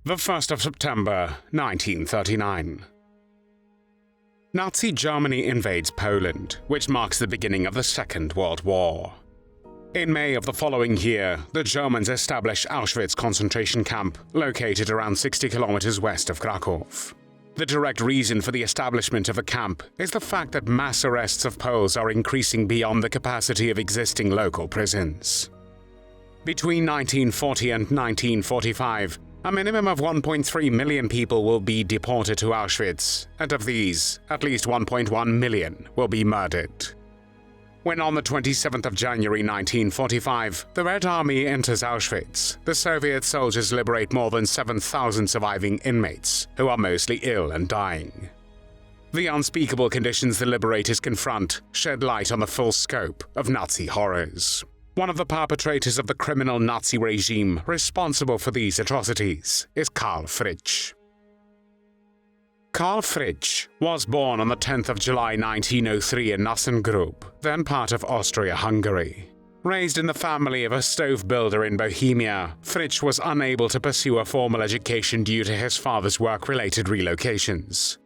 The 1st of September, 1939. Nazi Germany invades Poland, which marks the beginning of the Second World War. In May of the following year, the Germans establish Auschwitz concentration camp, located around 60 kilometers west of Krakow. The direct reason for the establishment of the camp is the fact that mass arrests of Poles are increasing beyond the capacity of existing local prisons. Between 1940 and 1945, a minimum of 1.3 million people will be deported to Auschwitz, and of these, at least 1.1 million will be murdered. When on the 27th of January 1945, the Red Army enters Auschwitz, the Soviet soldiers liberate more than 7,000 surviving inmates, who are mostly ill and dying. The unspeakable conditions the liberators confront shed light on the full scope of Nazi horrors. One of the perpetrators of the criminal Nazi regime responsible for these atrocities is Karl Fritzsch. Karl Fritzsch was born on the 10th of July 1903 in Flossenbürg, then part of Austria-Hungary. Raised in the family of a stove builder in Bohemia, Fritzsch was unable to pursue a formal education due to his father's work-related relocations.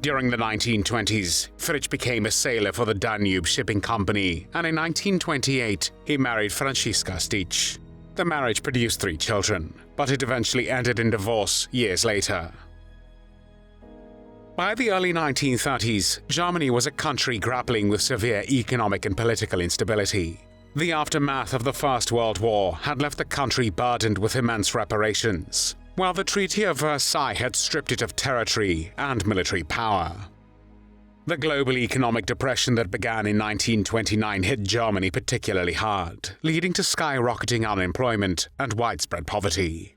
During the 1920s, Fritzsch became a sailor for the Danube Shipping Company, and in 1928 he married Franziska Stich. The marriage produced 3 children, but it eventually ended in divorce years later. By the early 1930s, Germany was a country grappling with severe economic and political instability. The aftermath of the First World War had left the country burdened with immense reparations, while the Treaty of Versailles had stripped it of territory and military power. The global economic depression that began in 1929 hit Germany particularly hard, leading to skyrocketing unemployment and widespread poverty.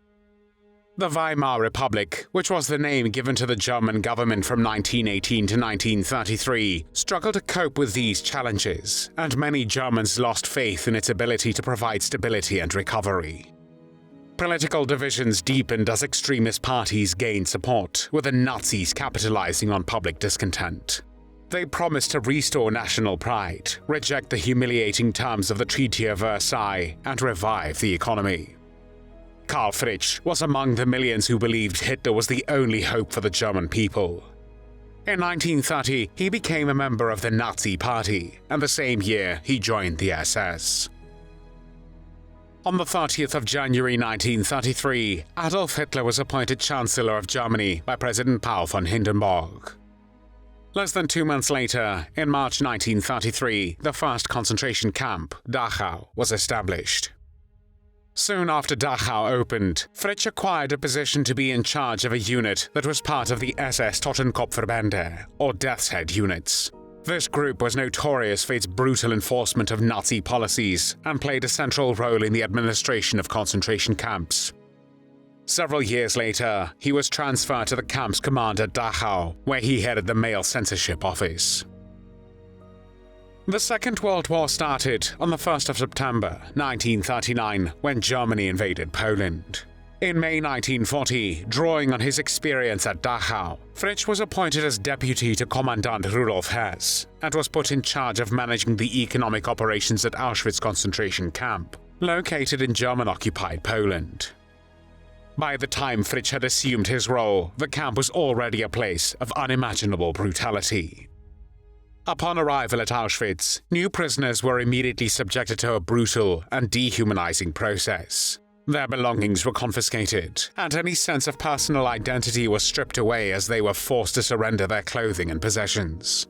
The Weimar Republic, which was the name given to the German government from 1918 to 1933, struggled to cope with these challenges, and many Germans lost faith in its ability to provide stability and recovery. Political divisions deepened as extremist parties gained support, with the Nazis capitalizing on public discontent. They promised to restore national pride, reject the humiliating terms of the Treaty of Versailles, and revive the economy. Karl Fritzsch was among the millions who believed Hitler was the only hope for the German people. In 1930, he became a member of the Nazi Party, and the same year he joined the SS. On the 30th of January 1933, Adolf Hitler was appointed Chancellor of Germany by President Paul von Hindenburg. Less than 2 months later, in March 1933, the first concentration camp, Dachau, was established. Soon after Dachau opened, Fritzsch acquired a position to be in charge of a unit that was part of the SS-Totenkopfverbände, or Death's Head units. This group was notorious for its brutal enforcement of Nazi policies and played a central role in the administration of concentration camps. Several years later, he was transferred to the camp's command at Dachau, where he headed the male censorship office. The Second World War started on the 1st of September 1939 when Germany invaded Poland. In May 1940, drawing on his experience at Dachau, Fritzsch was appointed as deputy to commandant Rudolf Höss and was put in charge of managing the economic operations at Auschwitz concentration camp, located in German-occupied Poland. By the time Fritzsch had assumed his role, the camp was already a place of unimaginable brutality. Upon arrival at Auschwitz, new prisoners were immediately subjected to a brutal and dehumanizing process. Their belongings were confiscated, and any sense of personal identity was stripped away as they were forced to surrender their clothing and possessions.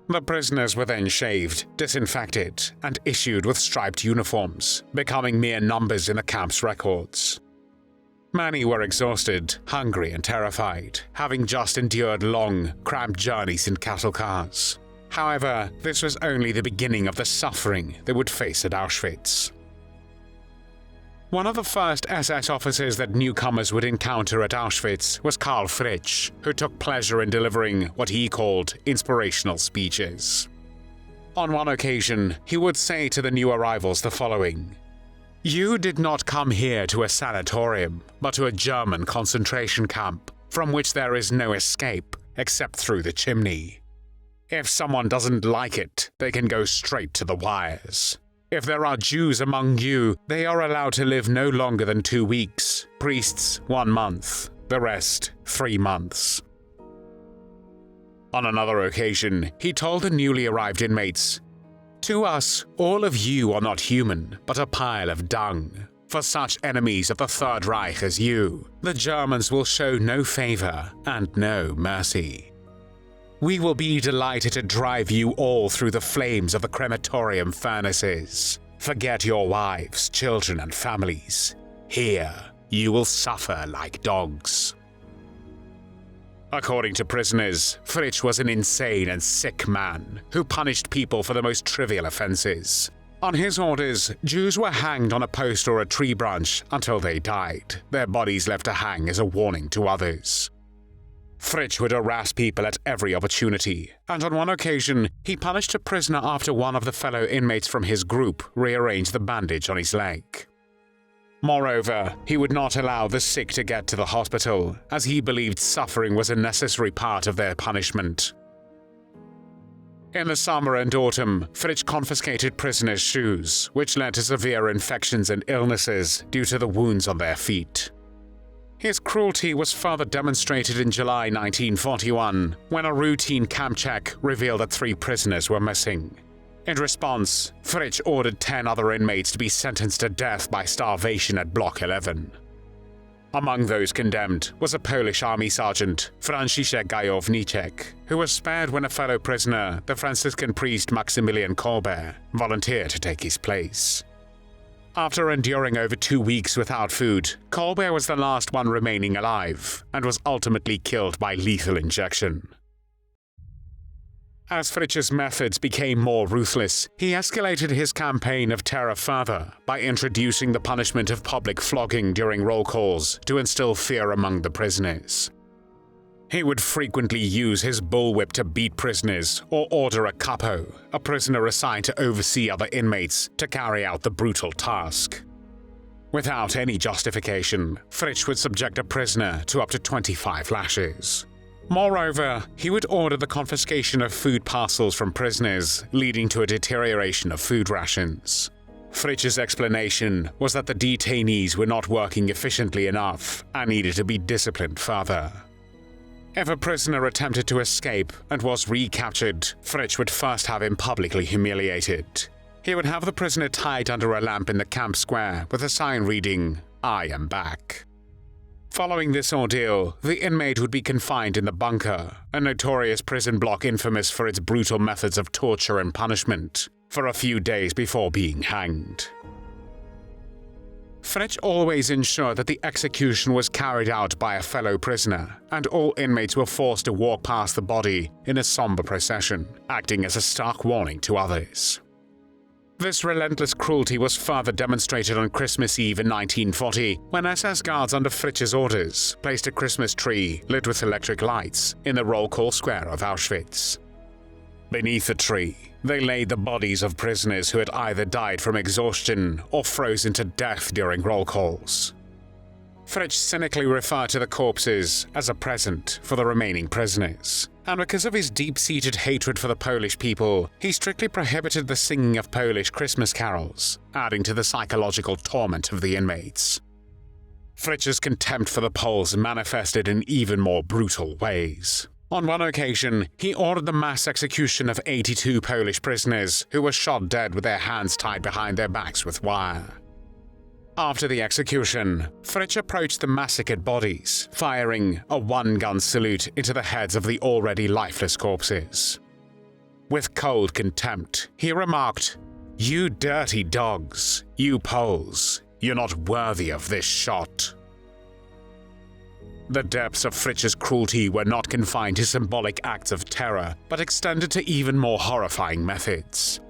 The prisoners were then shaved, disinfected, and issued with striped uniforms, becoming mere numbers in the camp's records. Many were exhausted, hungry, and terrified, having just endured long, cramped journeys in cattle cars. However, this was only the beginning of the suffering they would face at Auschwitz. One of the first SS officers that newcomers would encounter at Auschwitz was Karl Fritzsch, who took pleasure in delivering what he called inspirational speeches. On one occasion, he would say to the new arrivals the following: "You did not come here to a sanatorium, but to a German concentration camp, from which there is no escape except through the chimney. If someone doesn't like it, they can go straight to the wires. If there are Jews among you, they are allowed to live no longer than 2 weeks, priests 1 month, the rest 3 months. On another occasion, he told the newly arrived inmates, "To us, all of you are not human, but a pile of dung. For such enemies of the Third Reich as you, the Germans will show no favor and no mercy. We will be delighted to drive you all through the flames of the crematorium furnaces. Forget your wives, children, and families. Here, you will suffer like dogs." According to prisoners, Fritzsch was an insane and sick man who punished people for the most trivial offenses. On his orders, Jews were hanged on a post or a tree branch until they died, their bodies left to hang as a warning to others. Fritzsch would harass people at every opportunity, and on one occasion, he punished a prisoner after one of the fellow inmates from his group rearranged the bandage on his leg. Moreover, he would not allow the sick to get to the hospital, as he believed suffering was a necessary part of their punishment. In the summer and autumn, Fritzsch confiscated prisoners' shoes, which led to severe infections and illnesses due to the wounds on their feet. His cruelty was further demonstrated in July 1941, when a routine camp check revealed that 3 prisoners were missing. In response, Fritzsch ordered 10 other inmates to be sentenced to death by starvation at Block 11. Among those condemned was a Polish army sergeant, Franciszek Gajowniczek, who was spared when a fellow prisoner, the Franciscan priest Maximilian Kolbe, volunteered to take his place. After enduring over 2 weeks without food, Kolbe was the last one remaining alive and was ultimately killed by lethal injection. As Fritzsch's methods became more ruthless, he escalated his campaign of terror further by introducing the punishment of public flogging during roll calls to instill fear among the prisoners. He would frequently use his bullwhip to beat prisoners or order a capo, a prisoner assigned to oversee other inmates, to carry out the brutal task. Without any justification, Fritzsch would subject a prisoner to up to 25 lashes. Moreover, he would order the confiscation of food parcels from prisoners, leading to a deterioration of food rations. Fritzsch's explanation was that the detainees were not working efficiently enough and needed to be disciplined further. If a prisoner attempted to escape and was recaptured, Fritzsch would first have him publicly humiliated. He would have the prisoner tied under a lamp in the camp square with a sign reading, "I am back." Following this ordeal, the inmate would be confined in the bunker, a notorious prison block infamous for its brutal methods of torture and punishment, for a few days before being hanged. Fritzsch always ensured that the execution was carried out by a fellow prisoner, and all inmates were forced to walk past the body in a somber procession, acting as a stark warning to others. This relentless cruelty was further demonstrated on Christmas Eve in 1940, when SS guards under Fritzsch's orders placed a Christmas tree lit with electric lights in the roll call square of Auschwitz. Beneath the tree, they laid the bodies of prisoners who had either died from exhaustion or frozen to death during roll calls. Fritzsch cynically referred to the corpses as a present for the remaining prisoners, and because of his deep-seated hatred for the Polish people, he strictly prohibited the singing of Polish Christmas carols, adding to the psychological torment of the inmates. Fritzsch's contempt for the Poles manifested in even more brutal ways. On one occasion, he ordered the mass execution of 82 Polish prisoners who were shot dead with their hands tied behind their backs with wire. After the execution, Fritzsch approached the massacred bodies, firing a one-gun salute into the heads of the already lifeless corpses. With cold contempt, he remarked, "You dirty dogs, you Poles, you're not worthy of this shot." The depths of Fritzsch's cruelty were not confined to symbolic acts of terror, but extended to even more horrifying methods.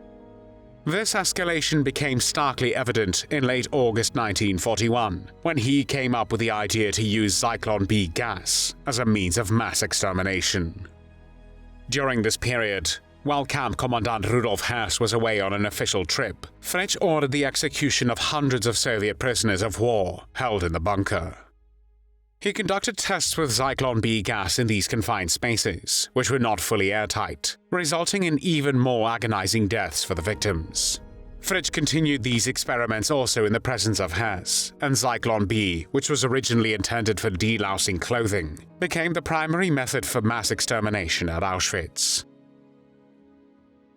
This escalation became starkly evident in late August 1941, when he came up with the idea to use Zyklon B gas as a means of mass extermination. During this period, while Camp Commandant Rudolf Höss was away on an official trip, Fritzsch ordered the execution of hundreds of Soviet prisoners of war held in the bunker. He conducted tests with Zyklon B gas in these confined spaces, which were not fully airtight, resulting in even more agonizing deaths for the victims. Fritzsch continued these experiments also in the presence of Höss, and Zyklon B, which was originally intended for delousing clothing, became the primary method for mass extermination at Auschwitz.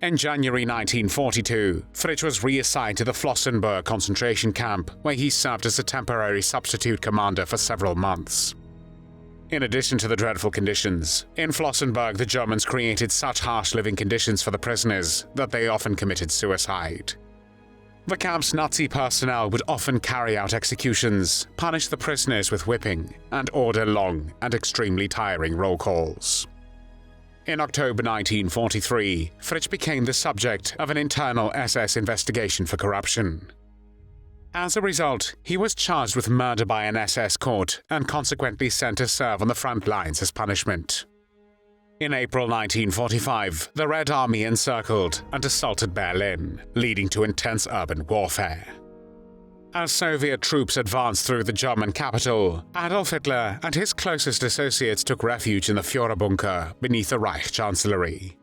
In January 1942, Fritzsch was reassigned to the Flossenbürg concentration camp, where he served as a temporary substitute commander for several months. In addition to the dreadful conditions, in Flossenbürg the Germans created such harsh living conditions for the prisoners that they often committed suicide. The camp's Nazi personnel would often carry out executions, punish the prisoners with whipping, and order long and extremely tiring roll calls. In October 1943, Fritzsch became the subject of an internal SS investigation for corruption. As a result, he was charged with murder by an SS court and consequently sent to serve on the front lines as punishment. In April 1945, the Red Army encircled and assaulted Berlin, leading to intense urban warfare. As Soviet troops advanced through the German capital, Adolf Hitler and his closest associates took refuge in the Führerbunker beneath the Reich Chancellery.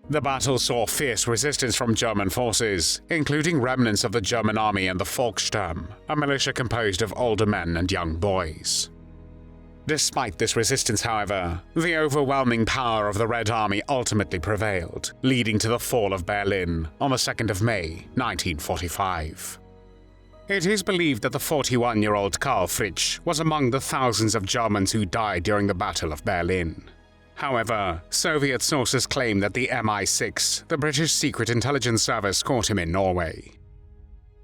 The battle saw fierce resistance from German forces, including remnants of the German army and the Volkssturm, a militia composed of older men and young boys. Despite this resistance, however, the overwhelming power of the Red Army ultimately prevailed, leading to the fall of Berlin on the 2nd of May, 1945. It is believed that the 41-year-old Karl Fritzsch was among the thousands of Germans who died during the Battle of Berlin. However, Soviet sources claim that the MI6, the British Secret Intelligence Service, caught him in Norway.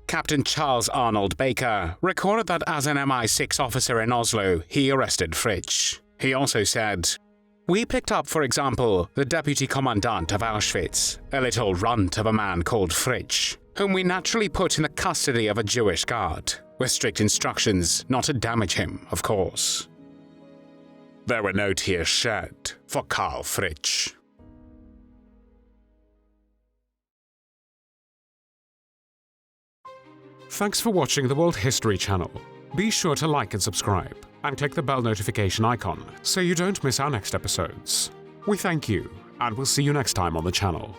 Captain Charles Arnold Baker recorded that as an MI6 officer in Oslo, he arrested Fritzsch. He also said, "We picked up, for example, the deputy commandant of Auschwitz, a little runt of a man called Fritzsch, whom we naturally put in the custody of a Jewish guard, with strict instructions not to damage him, of course." There were no tears shed for Karl Fritzsch. Thanks for watching the World History Channel. Be sure to like and subscribe, and click the bell notification icon so you don't miss our next episodes. We thank you, and we'll see you next time on the channel.